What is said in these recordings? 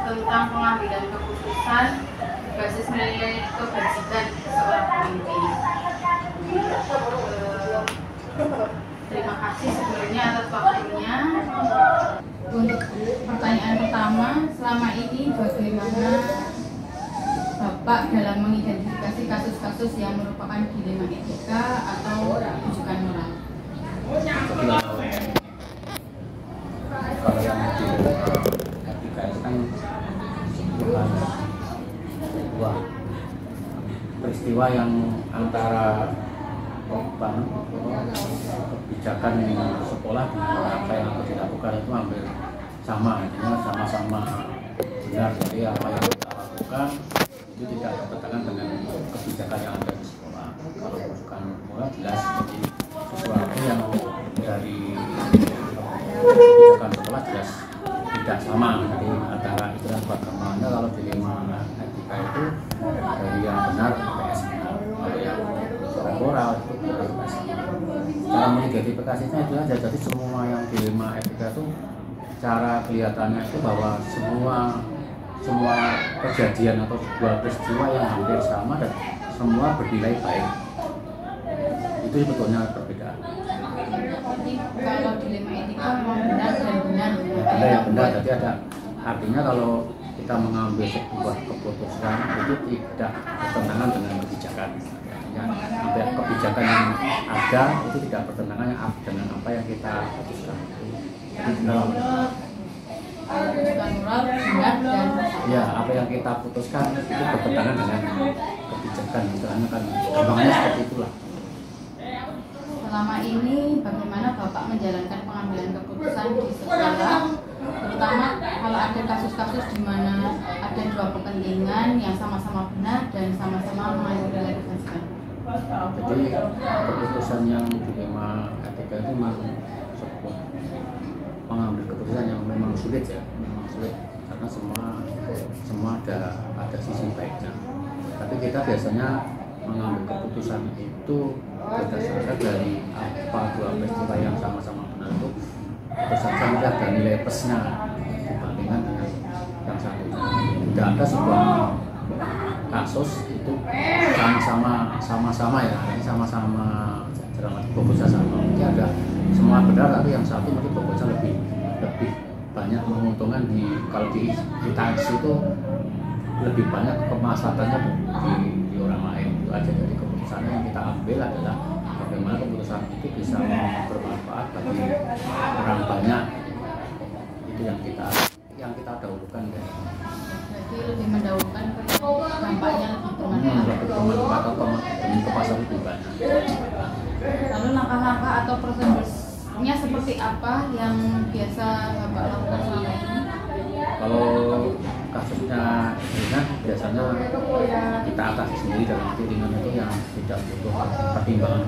tentang pengambilan keputusan basis nilai kebajikan seorang pemimpin. Terima kasih sebelumnya atas waktunya. Untuk pertanyaan pertama, selama ini bagaimana Bapak dalam mengidentifikasi kasus-kasus yang merupakan dilema etika atau rujukan moral? Kalau yang etika itu kan bukan sebuah peristiwa yang antara kebijakan sekolah di apa yang harus dilakukan itu hampir sama, artinya sama-sama benar. Jadi apa yang kita lakukan itu tidak bertentangan dengan kebijakan yang ada di sekolah. Kalau bukan moral jelas, jadi sesuatu yang dari kebijakan sekolah jelas tidak sama. Jadi antara itulah bagaimana kalau dilema etika itu dari yang benar PS benar, kalau yang moral itu PS. Cara mengidentifikasinya itu aja. Jadi semua yang dilema etika itu cara kelihatannya itu bahwa semua kejadian atau sebuah peristiwa yang hampir sama dan semua bernilai baik, itu sebetulnya perbedaan. Jadi kalau dilema etika memang benar dan benar. Benar yang benar. Jadi ada artinya kalau kita mengambil sebuah keputusan itu tidak bertentangan dengan kebijakan. Artinya kebijakan yang ada itu tidak bertentangan dengan apa yang kita putuskan. Rujukan moral benar dan ya, apa yang kita putuskan itu bertentangan dengan kebijakan. Misalnya kan gampangnya seperti itulah. selama ini bagaimana Bapak menjalankan pengambilan keputusan di sekolah, terutama kalau ada kasus-kasus di mana ada dua kepentingan yang sama-sama benar dan sama-sama merealisasikan. Jadi keputusan yang dilema etika itu memang sebuah pengambil keputusan yang memang sulit ya, memang sulit karena semua ada sisi baiknya. Tapi kita biasanya mengambil keputusan itu berdasarkan dari apa dua peristiwa yang sama-sama benar itu berdasarkan ada nilai plusnya dibandingkan dengan yang satu. Tidak ada sebuah kasus itu sama-sama ya, ini sama-sama dalam keputusan sama. Mungkin ada semua benar tapi yang satu mungkin keputusan lebih banyak menguntungkan kalau di taksi itu lebih banyak kemaslahatannya di orang lain. Itu aja. Jadi keputusannya yang kita ambil adalah bagaimana keputusan itu bisa bermanfaat bagi orang banyak. Itu yang kita dahulukan ya. Jadi lebih mendahulukan dampaknya lebih bermanfaat atau demi kepastian lebih banyak. Lalu langkah-langkah atau prosedurnya seperti apa yang biasa Bapak lakukan selama ini? Kalau kasusnya ringan biasanya kita atasi sendiri, dalam arti ringan itu yang tidak butuh pertimbangan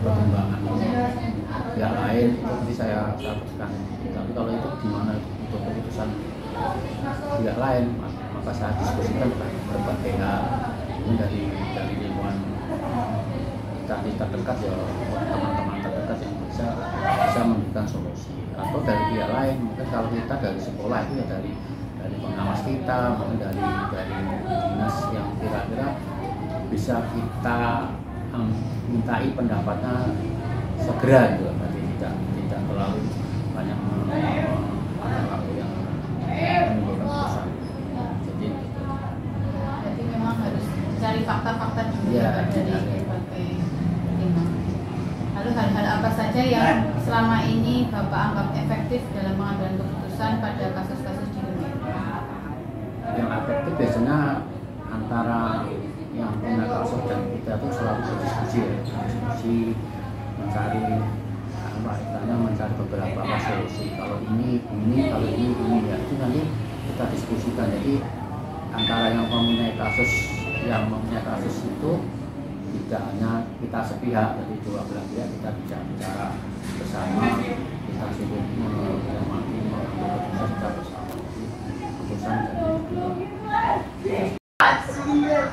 yang lain itu nanti saya lakukan. Tapi kalau itu gimana untuk keputusan pihak lain maka saya diskusikan berbagai hal. Ini dari lingkungan kita terdekat ya, teman-teman terdekat yang bisa memberikan solusi, atau dari pihak lain. Mungkin kalau kita dari sekolah itu ya dari pengawas kita, mungkin dari dinas yang kira-kira bisa kita mintai pendapatnya segera gitu. Berarti tidak terlalu banyak waktu yang menimbulkan keputusan. Jadi memang harus cari fakta-fakta dulu ya, dari berbagai lingkungan. Lalu hal-hal apa saja yang selama ini Bapak anggap efektif dalam mengambil keputusan pada kasus-kasus di dunia? Yang efektif biasanya antara yang punya kasus dan kita itu selalu berdiskusi mencari mencari beberapa solusi. Kalau ini kalau ini ya, itu nanti kita diskusikan. Jadi antara yang mempunyai kasus itu tidak hanya kita sepihak, jadi dua belah pihak kita bicara bersama, kita sudah menghormati keputusan kita bersama. Keputusan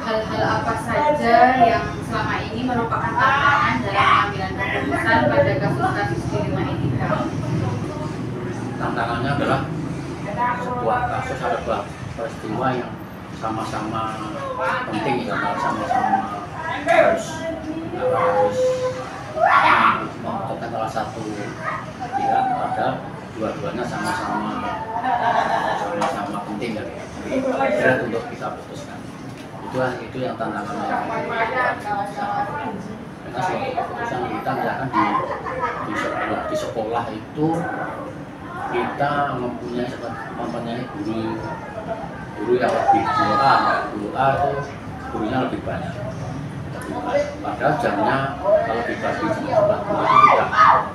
hal-hal apa saja yang selama ini merupakan tantangan dalam pengambilan keputusan pada kasus-kasus dilema etika? Tantangannya adalah sebuah kasus ada peristiwa yang sama-sama penting ya, sama-sama harus memutuskan salah satu pihak, padahal dua-duanya sama-sama penting ya, berat untuk kita putuskan. Itu yang tantangannya. Karena suatu keputusan kita misalkan di sekolah itu kita mempunyai guru yang lebih guru A itu gurunya lebih banyak. Padahal jamnya kalau dibagi jumlah guru itu tidak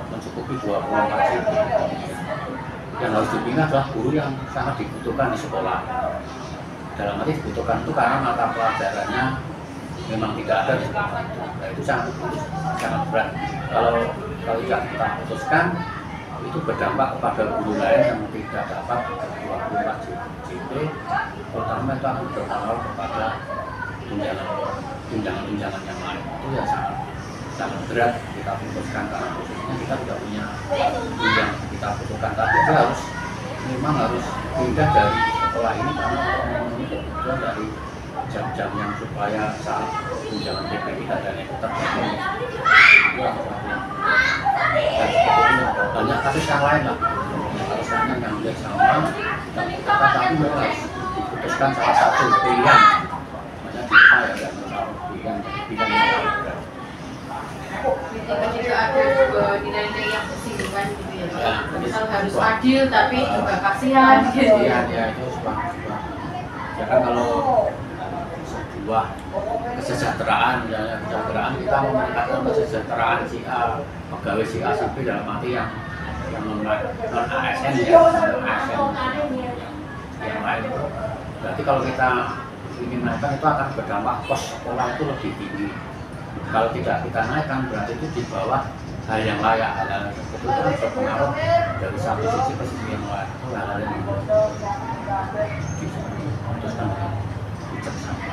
mencukupi 24 jam. Yang harus dibina adalah guru yang sangat dibutuhkan di sekolah. Dalam arti dibutuhkan itu karena mata pelajarannya memang tidak ada di sekolah itu. Nah, itu sangat berat. Kalau tidak kita putuskan, itu berdampak kepada guru lain yang tidak dapat 24 JP, terutama itu akan berpengaruh kepada tunjangan yang lain. Itu ya sangat berat kita putuskan, karena khususnya kita tidak punya tunjangan kita putuskan, tapi kita memang harus pindah dari sekolah ini karena memenuhi kebutuhan dari jam-jam yang supaya saat tunjangan PP kita dan itu terpenuhi. Banyak kasus yang lain lah, kasus yang hampir sama, tapi memang harus diputuskan salah satu pilihan. Banyak kita ya pilihan yang berat. Ketika ada juga nilai-nilai yang bersinggungan gitu ya, misal harus adil tapi juga kasihan gitu ya. Ya itu sebuah ya kan, kalau sebuah kesejahteraan kita mau meningkatkan kesejahteraan si A, pegawai si A, si B dalam arti yang non ASN ya, non ASN yang lain. Berarti kalau kita ingin naikkan itu akan berdampak kos sekolah itu lebih tinggi. Kalau tidak kita naikkan berarti itu di bawah hal yang layak, hal-hal seperti itu kan berpengaruh dari satu sisi ke sisi yang lain. Itu hal-hal yang diputuskan bijaksana.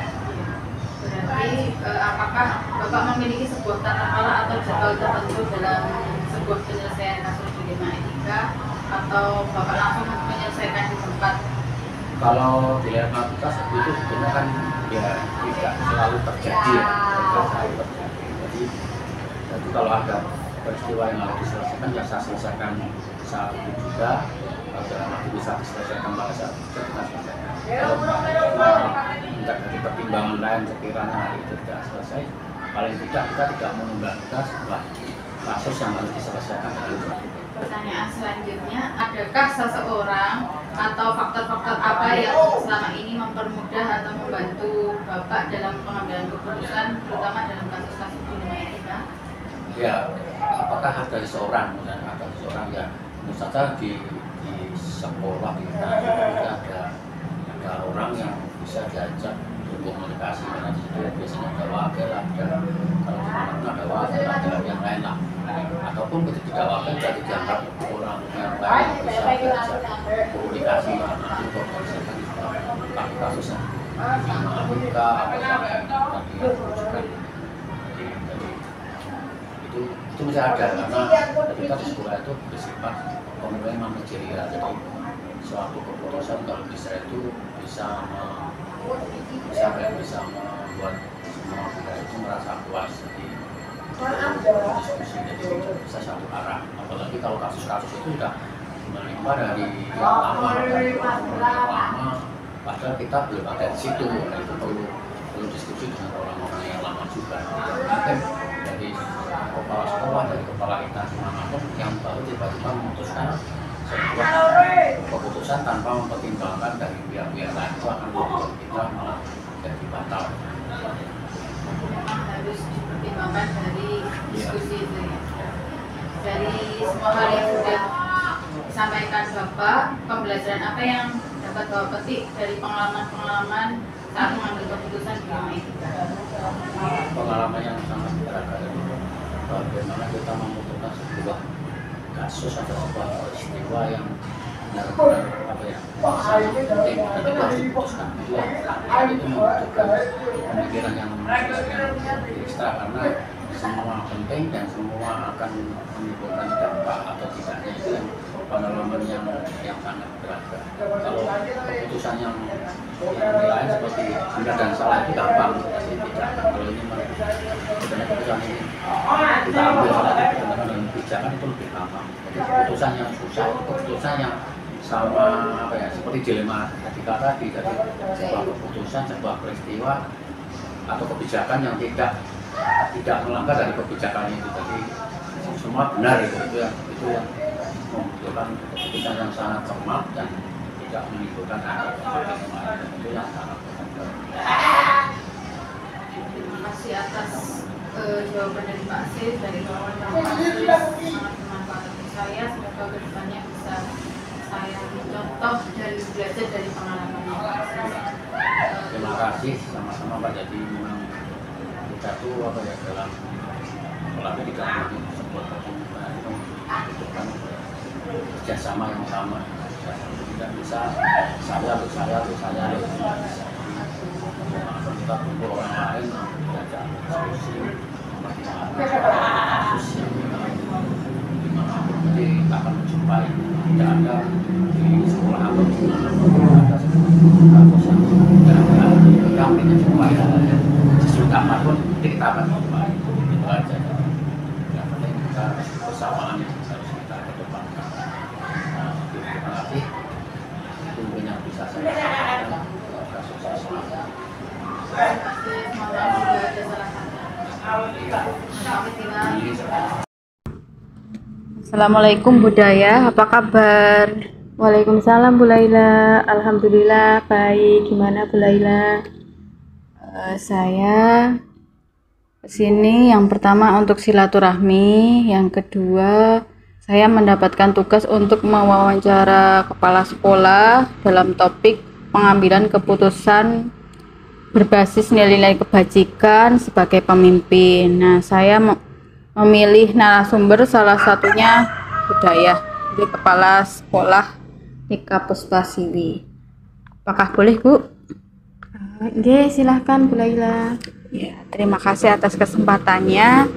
Berarti apakah Bapak memiliki sebuah tata cara atau jadwal tertentu dalam sebuah penyelesaian kasus di Lima Etika, atau Bapak langsung menyelesaikan di tempat? Kalau dilihat kita itu sebenarnya kan ya tidak selalu terjadi ya, jadi kalau ada peristiwa yang harus diselesaikan ya saya selesaikan saat itu juga, dalam arti bisa diselesaikan pada saat itu kita selesaikan. Kalau tidak dari pertimbangan lain sekiranya hari itu tidak selesai, paling tidak kita tidak menunda sebuah kasus yang harus diselesaikan hari itu. Pertanyaan selanjutnya, adakah seseorang atau faktor-faktor apa yang selama ini mempermudah atau membantu Bapak dalam pengambilan keputusan, terutama dalam kasus-kasus di Lima Etika? Ya, apakah ada seseorang yang misalnya di sekolah kita ada orang yang bisa diajak berkomunikasi, karena di situ biasanya ada wakil, kalau di mana ada wakil, ada yang lain lah. Ataupun ketika tidak wakil jadi dianggap orang yang lain yang bisa diajak komunikasi, nanti untuk menyelesaikan kasus yang Lima Etika itu bisa ada, karena ketika di sekolah itu bersifat pemilihan manajerial, jadi suatu keputusan kalau bisa itu bisa membuat semua pihak itu merasa puas, jadi diskusi jadi bisa satu arah. Apalagi kalau kasus-kasus itu sudah menimpa dari yang lama, padahal kita belum ada di situ, itu perlu diskusi dengan orang-orang yang lama juga. Mungkin dari kepala sekolah, dari kepala instansi manapun yang baru tiba-tiba memutuskan sebuah keputusan tanpa mempertimbangkan dari pihak-pihak lain, itu akan membuat kita malah jadi batal. Harus dipertimbangkan dari diskusi itu ya. Dari semua hal yang sudah disampaikan Bapak, pembelajaran apa yang dapat Bapak petik dari pengalaman-pengalaman saat mengambil keputusan di Lima Etika? Pengalaman yang sangat beragam, bagaimana kita memutuskan sebuah kasus atau sebuah peristiwa yang benar-benar sangat penting dan kita harus diputuskan. Itu membutuhkan pemikiran yang ekstra, karena semua penting dan semua akan menimbulkan dampak atau tidaknya itu yang pengalaman yang sangat beragam. Kalau keputusan yang lain seperti benar dan salah itu gampang kasih pijakan. Kalau ini sebenarnya keputusan ini kita ambil salah benar dan pijakan itu lebih gampang. Jadi keputusan yang susah itu keputusan yang sama apa ya, seperti dilema etika tadi. Jadi sebuah keputusan, sebuah peristiwa atau kebijakan yang tidak melanggar dari kebijakan itu. Jadi semua benar itu yang membutuhkan keputusan yang sangat cermat dan tidak menimbulkan itu yang sangat penting. Terima kasih atas jawaban dari Pak Sis, dari kawan-kawan Pak Sis, sangat bermanfaat untuk saya. Semoga kedepannya bisa saya mencontoh dan belajar dari pengalaman Pak Sis. Terima kasih sama-sama Pak. Jadi memang kita tuh apa ya, dalam apalagi di dalam sebuah perkumpulan itu membutuhkan kerjasama yang sama. Tidak bisa saya kita tunggu orang lain diajak diskusi kasus yang nanti akan menjumpai tidak ada di sekolah atau di mana ada kasus yang kita jumpai sesulit apapun kita akan jumpai itu aja. Yang penting kita kesamaan yang harus kita kedepankan. Terima kasih. Itu mungkin yang bisa saya sampaikan. Sukses selalu. Assalamualaikum Budaya, apa kabar? Waalaikumsalam Bu Laila, alhamdulillah baik. Gimana Bu Laila? Saya kesini yang pertama untuk silaturahmi, yang kedua saya mendapatkan tugas untuk mewawancara kepala sekolah dalam topik pengambilan keputusan berbasis nilai-nilai kebajikan sebagai pemimpin. Nah, saya memilih narasumber salah satunya budaya di kepala sekolah Ika Puspasiwi. Apakah boleh, Bu? Oke, silahkan Bu Laila. Ya, terima kasih atas kesempatannya.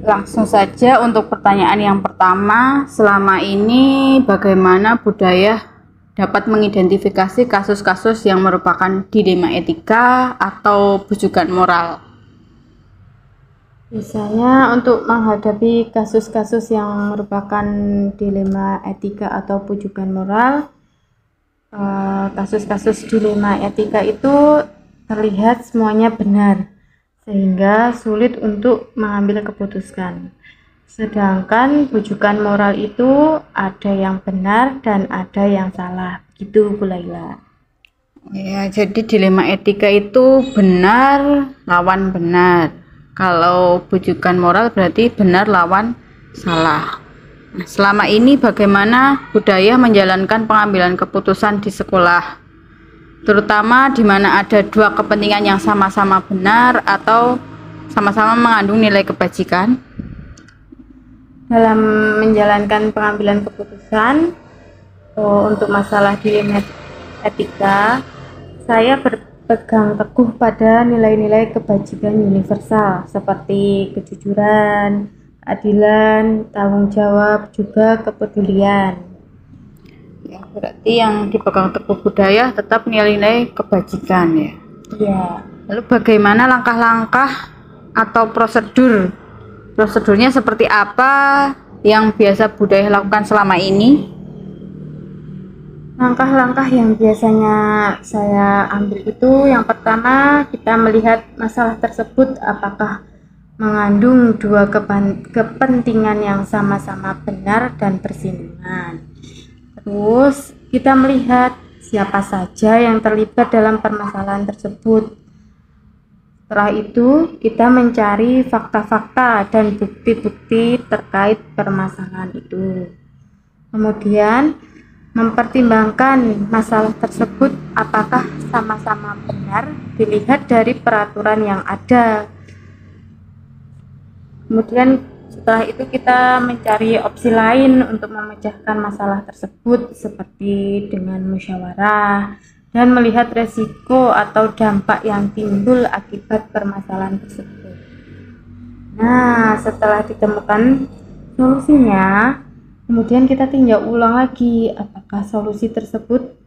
Langsung saja untuk pertanyaan yang pertama, selama ini bagaimana budaya dapat mengidentifikasi kasus-kasus yang merupakan dilema etika atau bujukan moral? Biasanya untuk menghadapi kasus-kasus yang merupakan dilema etika atau bujukan moral, kasus-kasus dilema etika itu terlihat semuanya benar, sehingga sulit untuk mengambil keputusan. Sedangkan bujukan moral itu ada yang benar dan ada yang salah. Gitu Bu Laila. Ya, jadi dilema etika itu benar lawan benar. Kalau bujukan moral berarti benar lawan salah. Nah, selama ini bagaimana budaya menjalankan pengambilan keputusan di sekolah? Terutama di mana ada dua kepentingan yang sama-sama benar atau sama-sama mengandung nilai kebajikan? Dalam menjalankan pengambilan keputusan untuk masalah dilema etika, saya berpegang teguh pada nilai-nilai kebajikan universal seperti kejujuran, keadilan, tanggung jawab, juga kepedulian. Ya, berarti yang dipegang teguh budaya tetap nilai-nilai kebajikan ya. Iya. Lalu bagaimana langkah-langkah atau prosedurnya seperti apa yang biasa budaya lakukan selama ini? Langkah-langkah yang biasanya saya ambil itu, yang pertama kita melihat masalah tersebut apakah mengandung dua kepentingan yang sama-sama benar dan bersinggungan. Terus kita melihat siapa saja yang terlibat dalam permasalahan tersebut. Setelah itu kita mencari fakta-fakta dan bukti-bukti terkait permasalahan itu. Kemudian mempertimbangkan masalah tersebut apakah sama-sama benar dilihat dari peraturan yang ada. Kemudian setelah itu kita mencari opsi lain untuk memecahkan masalah tersebut seperti dengan musyawarah dan melihat resiko atau dampak yang timbul akibat permasalahan tersebut. Nah, setelah ditemukan solusinya, Kemudian kita tinjau ulang lagi apakah solusi tersebut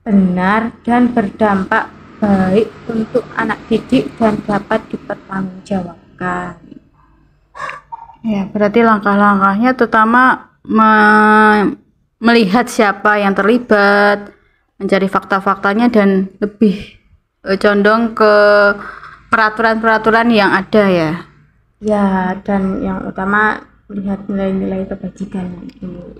benar dan berdampak baik untuk anak didik dan dapat dipertanggungjawabkan. Ya, berarti langkah-langkahnya terutama melihat siapa yang terlibat, mencari fakta-faktanya, dan lebih condong ke peraturan-peraturan yang ada ya. Ya, dan yang utama melihat nilai-nilai kebajikan itu.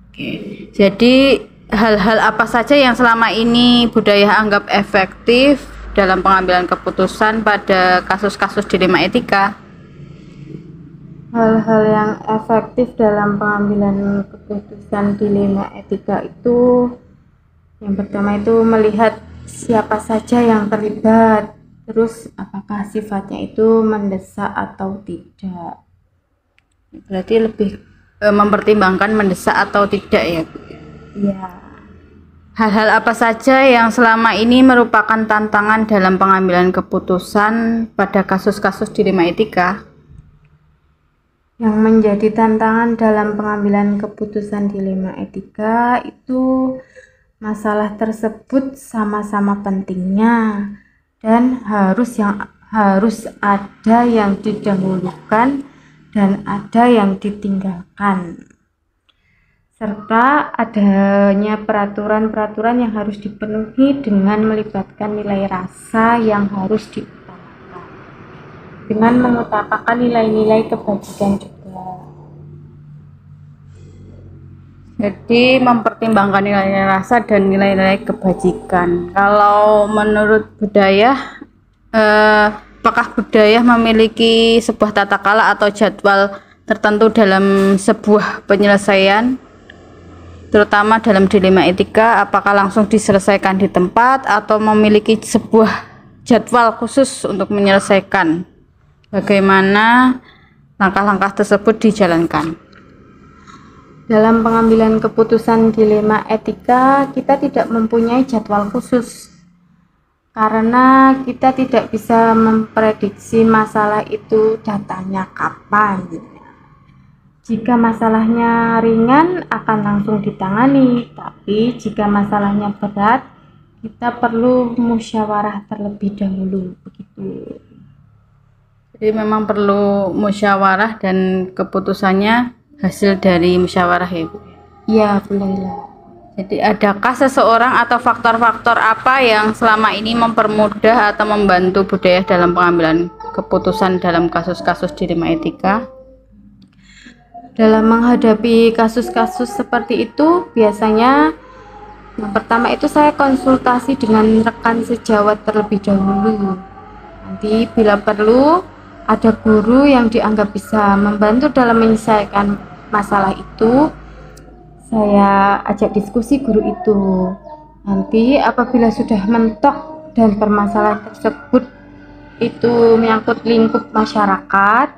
Oke. Jadi hal-hal apa saja yang selama ini Budaya anggap efektif dalam pengambilan keputusan pada kasus-kasus dilema etika? Hal-hal yang efektif dalam pengambilan keputusan dilema etika itu yang pertama itu melihat siapa saja yang terlibat, terus apakah sifatnya itu mendesak atau tidak. Berarti lebih mempertimbangkan mendesak atau tidak ya, Bu? Ya. Hal-hal apa saja yang selama ini merupakan tantangan dalam pengambilan keputusan pada kasus-kasus dilema etika? Yang menjadi tantangan dalam pengambilan keputusan dilema etika itu masalah tersebut sama-sama pentingnya dan harus ada yang didahulukan dan ada yang ditinggalkan, serta adanya peraturan-peraturan yang harus dipenuhi dengan melibatkan nilai rasa yang harus diutamakan dengan mengutamakan nilai-nilai kebajikan juga. Jadi mempertimbangkan nilai-nilai rasa dan nilai-nilai kebajikan. Kalau menurut budaya, apakah budaya memiliki sebuah tata kala atau jadwal tertentu dalam sebuah penyelesaian, terutama dalam dilema etika? Apakah langsung diselesaikan di tempat atau memiliki sebuah jadwal khusus untuk menyelesaikan? Bagaimana langkah-langkah tersebut dijalankan? Dalam pengambilan keputusan dilema etika, kita tidak mempunyai jadwal khusus karena kita tidak bisa memprediksi masalah itu datangnya kapan. Jika masalahnya ringan akan langsung ditangani, tapi jika masalahnya berat kita perlu musyawarah terlebih dahulu, begitu. Jadi memang perlu musyawarah dan keputusannya hasil dari musyawarah ya, Bu? Iya, Bu Laila. Jadi adakah seseorang atau faktor-faktor apa yang selama ini mempermudah atau membantu budaya dalam pengambilan keputusan dalam kasus-kasus dilema etika? Dalam menghadapi kasus-kasus seperti itu, biasanya yang pertama itu saya konsultasi dengan rekan sejawat terlebih dahulu. Nanti bila perlu ada guru yang dianggap bisa membantu dalam menyelesaikan masalah itu, saya ajak diskusi guru itu. Nanti apabila sudah mentok dan permasalahan tersebut itu menyangkut lingkup masyarakat,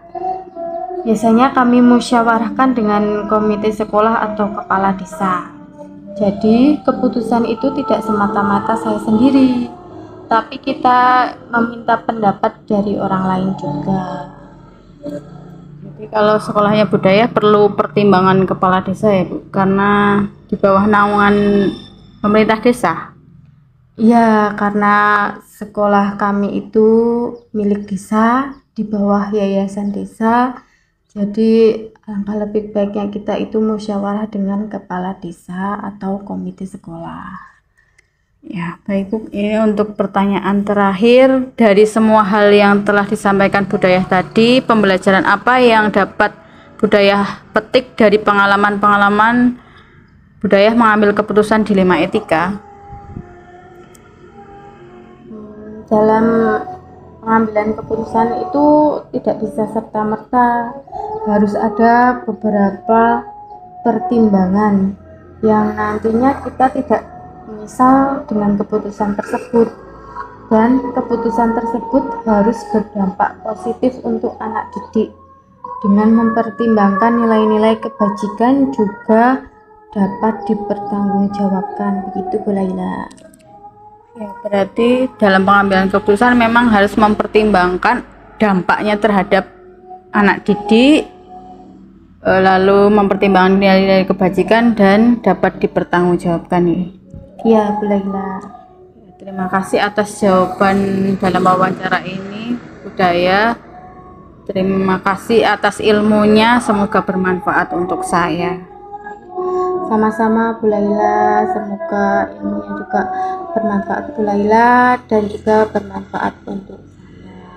biasanya kami musyawarahkan dengan komite sekolah atau kepala desa. Jadi keputusan itu tidak semata-mata saya sendiri, tapi kita meminta pendapat dari orang lain juga. Jadi kalau sekolahnya budaya perlu pertimbangan kepala desa ya, Bu, karena di bawah naungan pemerintah desa. Iya, karena sekolah kami itu milik desa di bawah yayasan desa. Jadi alangkah lebih baiknya kita itu musyawarah dengan kepala desa atau komite sekolah. Ya, baik, Bu. Ini untuk pertanyaan terakhir, dari semua hal yang telah disampaikan budaya tadi, pembelajaran apa yang dapat budaya petik dari pengalaman-pengalaman budaya mengambil keputusan dilema etika? Dalam pengambilan keputusan itu tidak bisa serta-merta, harus ada beberapa pertimbangan yang nantinya kita tidak menyesal dengan keputusan tersebut, dan keputusan tersebut harus berdampak positif untuk anak didik dengan mempertimbangkan nilai-nilai kebajikan juga dapat dipertanggungjawabkan, begitu Bu Laila. Ya, berarti dalam pengambilan keputusan memang harus mempertimbangkan dampaknya terhadap anak didik, lalu mempertimbangkan nilai-nilai kebajikan dan dapat dipertanggungjawabkan nih. Iya, Bu Laila. Terima kasih atas jawaban dalam wawancara ini, Budaya. Terima kasih atas ilmunya, semoga bermanfaat untuk saya. Sama-sama Bu Laila, semoga ilmunya juga bermanfaat Bu Laila dan juga bermanfaat untuk saya.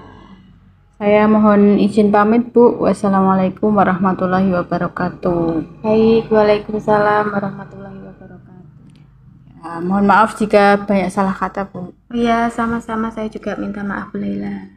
Saya mohon izin pamit, Bu. Wassalamualaikum warahmatullahi wabarakatuh. Baik, waalaikumsalam warahmatullahi wabarakatuh. Mohon maaf jika banyak salah kata, Bu. Iya, sama-sama, saya juga minta maaf Bu Laila.